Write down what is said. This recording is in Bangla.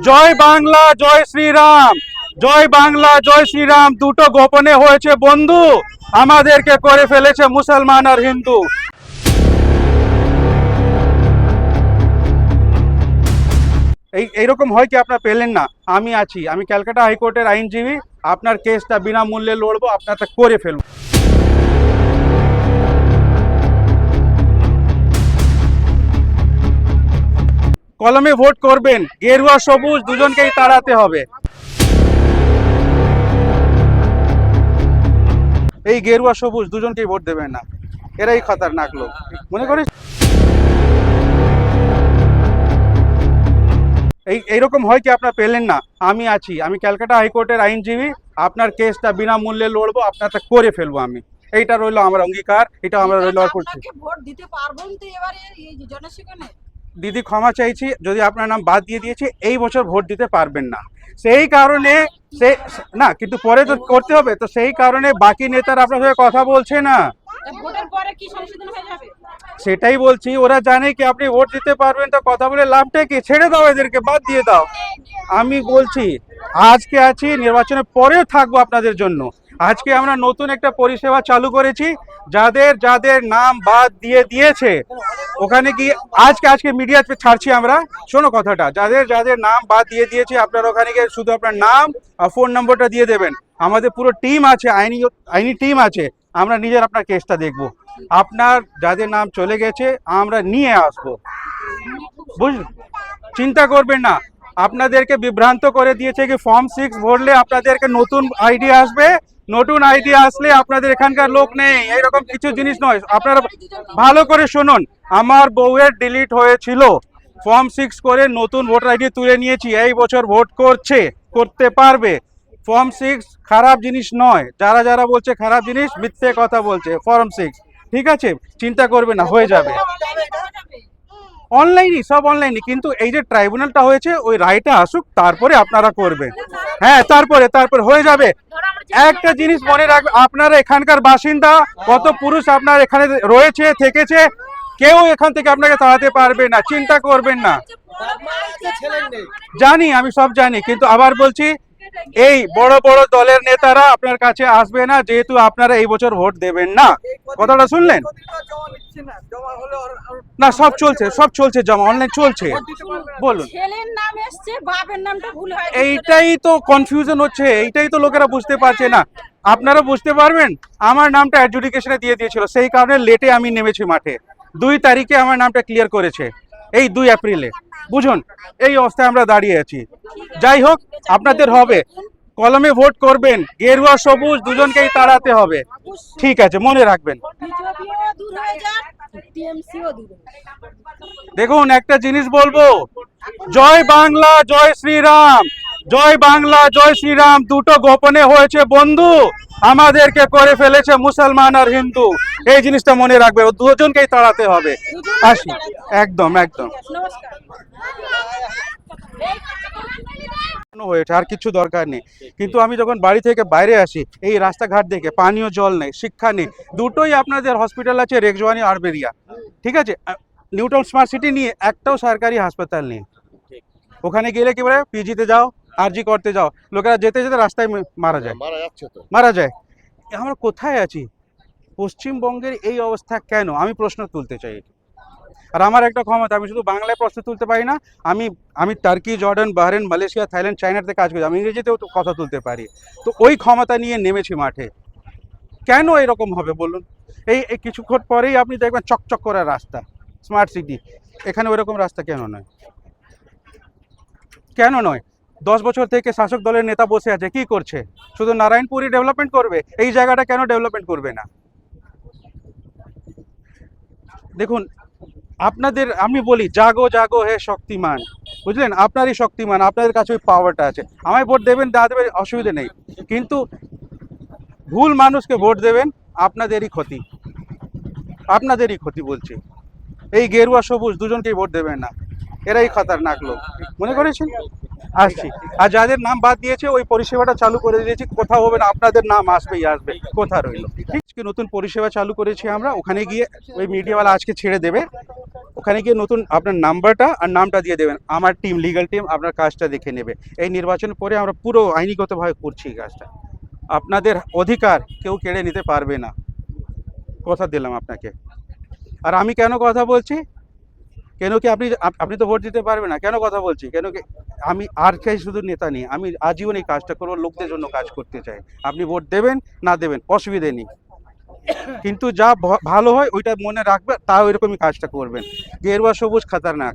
জয় বাংলা জয় শ্রীরাম, জয় বাংলা জয় শ্রীরাম দুটো গোপনে হয়েছে বন্ধু, আমাদেরকে করে ফেলেছে মুসলমান আর হিন্দু। এইরকম হয় কি আপনারা পেলেন না? আমি আছি, আমি ক্যালকাটা হাইকোর্টের আইনজীবী, আপনার কেসটা বিনামূল্যে লড়বো, আপনারটা করে ফেলবো। কলমে ভোট করবেন, গেরুয়া সবুজ দুজনকেই তাড়াতে হবে। এই গেরুয়া সবুজ দুজনকেই ভোট দেবেন না, এরাই খতরনাক লোক মনে করিস। এইরকম হয় কি আপনারা পেলেন না? আমি আছি, আমি ক্যালকাটা হাইকোর্টের আইনজীবী, আপনার কেসটা বিনামূল্যে লড়বো, আপনারটা করে ফেলবো আমি। এইটা রইলো আমার অঙ্গীকার, এটা আমরা রইলো করছি। ভোট দিতে পারবেন তো এবারে এই জনসেখানে? দিদি ক্ষমা চাইছি, যদি আপনার নাম বাদ দিয়ে দিয়েছি, এই বছর ভোট দিতে পারবেন না, সেই কারণে সে না, কিন্তু পরে তো করতে হবে, তো সেই কারণে বাকি নেতারা আপনার সাথে কথা বলছে না। ভোটের পরে কি সংশোধন হয়ে যাবে? সেটাই বলছি, ওরা জানে কি আপনি ভোট দিতে পারবেন, তো কথা বলে লাভটা কি? ছেড়ে দাও, এদেরকে বাদ দিয়ে দাও। আমি বলছি আজকে আছি, নির্বাচনের পরেও থাকবো আপনাদের জন্য। আজকে আমরা নতুন একটা পরিষেবা চালু করেছি, যাদের যাদের নাম বাদ দিয়ে দিয়েছে ওখানে গিয়ে আজকে মিডিয়াতে ছাড়ছি আমরা। শোনো কথাটা, যাদের যাদের নাম বাদ দিয়ে দিয়েছে আপনারা ওখানে গিয়ে শুধু আপনার নাম আর ফোন নম্বরটা দিয়ে দেবেন। আমাদের পুরো টিম আছে, আইনি টিম আছে, আমরা নিজের আপনার কেসটা দেখব। আপনার যাদের নাম চলে গেছে আমরা নিয়ে আসবো, বুঝলেন? চিন্তা করবেন না। আপনাদেরকে বিভ্রান্ত করে দিয়েছে কি ফর্ম 6 ভরলে আপনাদেরকে নতুন আইডি আসবে, নতুন আইডি আসলে আপনাদের এখানকার লোক নেই, এইরকম কিছু জিনিস নয়। আপনারা ভালো করে শুনুন, আমার বউয়ের ডিলিট হয়েছিল, ফর্ম 6 করে নতুন ভোটার আইডি তুলে নিয়েছি, এই বছর ভোট করতে পারবে। ফর্ম 6 খারাপ জিনিস নয়, যারা যারা বলছে খারাপ জিনিস মিথ্যে কথা বলছে। ফর্ম 6 ঠিক আছে, চিন্তা করবে না, হয়ে যাবে। অনলাইনই, সব অনলাইনই, কিন্তু এই যে ট্রাইব্যুনালটা হয়েছে ওই রায়টা আসুক, তারপরে আপনারা করবেন। হ্যাঁ, তারপরে হয়ে যাবে। একটা জিনিস মনে রাখবেন, আপনারা এখানকার বাসিন্দা, কত পুরুষ আপনার এখানে রয়েছে থেকেছে, কেউ এখান থেকে আপনাকে তাড়াতে পারবে না, চিন্তা করবেন না। জানি, আমি সব জানি, কিন্তু আবার বলছি এই বড় বড় দলের নেতারা আপনার কাছে আসবে না, যেহেতু আপনারা এই বছর ভোট দেবেন না। কথাটা শুনলেন না? সব চলছে জমা, অনলাইন চলছে। বলুন। ছেলের নাম এসছে, বাপের নামটা ভুল হয়ে গেছে। এইটাই তো কনফিউশন হচ্ছে, এইটাই তো লোকেরা বুঝতে পারছে না। আপনারা বুঝতে পারবেন, আমার নামটা অ্যাডজুডিকেশনে দিয়ে দিয়েছিল, সেই কারণে লেটে আমি নেমেছি মাঠে। 2 তারিখে আমার নামটা ক্লিয়ার করেছে, এই 2 এপ্রিলে। বুঝুন, এই অবস্থায় আমরা দাঁড়িয়ে আছি। যাই হোক, আপনাদের হবে, কলমে ভোট করবেন, গেরুয়া সবুজ দুজনকেই তাড়াতে হবে, ঠিক আছে, মনে রাখবেন। বিজেপিও দূর হয়ে যাক, টিএমসিও দূর হয়ে যাক। দেখুন, একটা জিনিস বলবো, জয় বাংলা জয় শ্রীরাম, জয় বাংলা জয় শ্রীরাম দুটো গোপনে হয়েছে বন্ধু, আমাদেরকে করে ফেলেছে মুসলমান আর হিন্দু। এই জিনিসটা মনে রাখবে, ও দুজনকেই তাড়াতে হবে। আসি, একদম একদম হয়েছে, আর কিছু দরকার নেই। কিন্তু আমি যখন বাড়ি থেকে বাইরে আসি, এই রাস্তাঘাট দেখে পানীয় জল নেই, শিক্ষা নেই, দুটোই আপনাদের হসপিটাল আছে, রেগজওয়ানি আরবেরিয়া, ঠিক আছে, নিউটাউন স্মার্ট সিটি নিয়ে একটাও সরকারি হাসপাতাল নেই। ওখানে গেলে কি বলে, পিজিতে যাও, আরজি করতে যাও, লোকেরা যেতে যেতে রাস্তায় মারা যায়। আমরা কোথায় আছি? পশ্চিমবঙ্গের এই অবস্থা কেন, আমি প্রশ্ন তুলতে চাই। আর আমার একটা ক্ষমতা, আমি শুধু বাংলায় প্রশ্ন তুলতে পারি না, আমি turkey, Jordan, Bahrain, Malaysia, Thailand, চায়নাতে কাজ করি, আমি ইংরেজিতেও তো কথা তুলতে পারি। তো ওই ক্ষমতা নিয়ে নেমেছি মাঠে। কেন এরকম হবে বলুন? এই কিছুক্ষণ পরেই আপনি দেখবেন চকচক করা রাস্তা, স্মার্ট সিটি। এখানে ওইরকম রাস্তা কেন নয়? কেন নয়? 10 বছর থেকে শাসক দলের নেতা বসে আছে, কি করছে? শুধু নারায়ণপুরই ডেভেলপমেন্ট করবে, এই জায়গাটা কেন ডেভেলপমেন্ট করবে না? দেখুন, আপনাদের আমি বলি, জাগো জাগো হে শক্তিমান, বুঝলেন? আপনারই শক্তিমান, আপনাদের কাছে ওই পাওয়ারটা আছে। আমায় ভোট দেবেন, দেবেন, অসুবিধা নেই, কিন্তু ভুল মানুষকে ভোট দেবেন, আপনাদেরই ক্ষতি, আপনাদেরই ক্ষতি বলছি। এই গেরুয়া সবুজ দুজনকেই ভোট দেবেন না, এরাই খতরনাক লোক মনে করেছেন। আসছি, আর যাদের নাম বাদ দিয়েছে ওই পরিষেবাটা চালু করে দিয়েছি, কোথাও হবে না, আপনাদের নাম আসবেই আসবে, কোথা রইল। ঠিক, নতুন পরিষেবা চালু করেছি আমরা, ওখানে গিয়ে ওই মিডিয়াওয়ালা আজকে ছেড়ে দেবে, ওখানে গিয়ে নতুন আপনার নাম্বারটা আর নামটা দিয়ে দেবেন, আমার টিম, লিগ্যাল টিম আপনার কাজটা দেখে নেবে। এই নির্বাচনের পরে আমরা পুরো আইনিগতভাবে করছি এই কাজটা। আপনাদের অধিকার কেউ কেড়ে নিতে পারবে না, কথা দিলাম আপনাকে। আর আমি কেন কথা বলছি, কেন কি আপনি তো ভোট দিতে পারবেন না, কেন কথা বলছি, কেন কি আমি আর চাই শুধু নেতা নেই, আমি আজীবন এই কাজটা করবো, লোকদের জন্য কাজ করতে চাই। আপনি ভোট দেবেন না দেবেন অসুবিধে নেই, কিন্তু যা ভালো হয় ওইটা মনে রাখবে, তাও এরকমই কাজটা করবেন। গেরুয়া সবুজ খাতারনাক।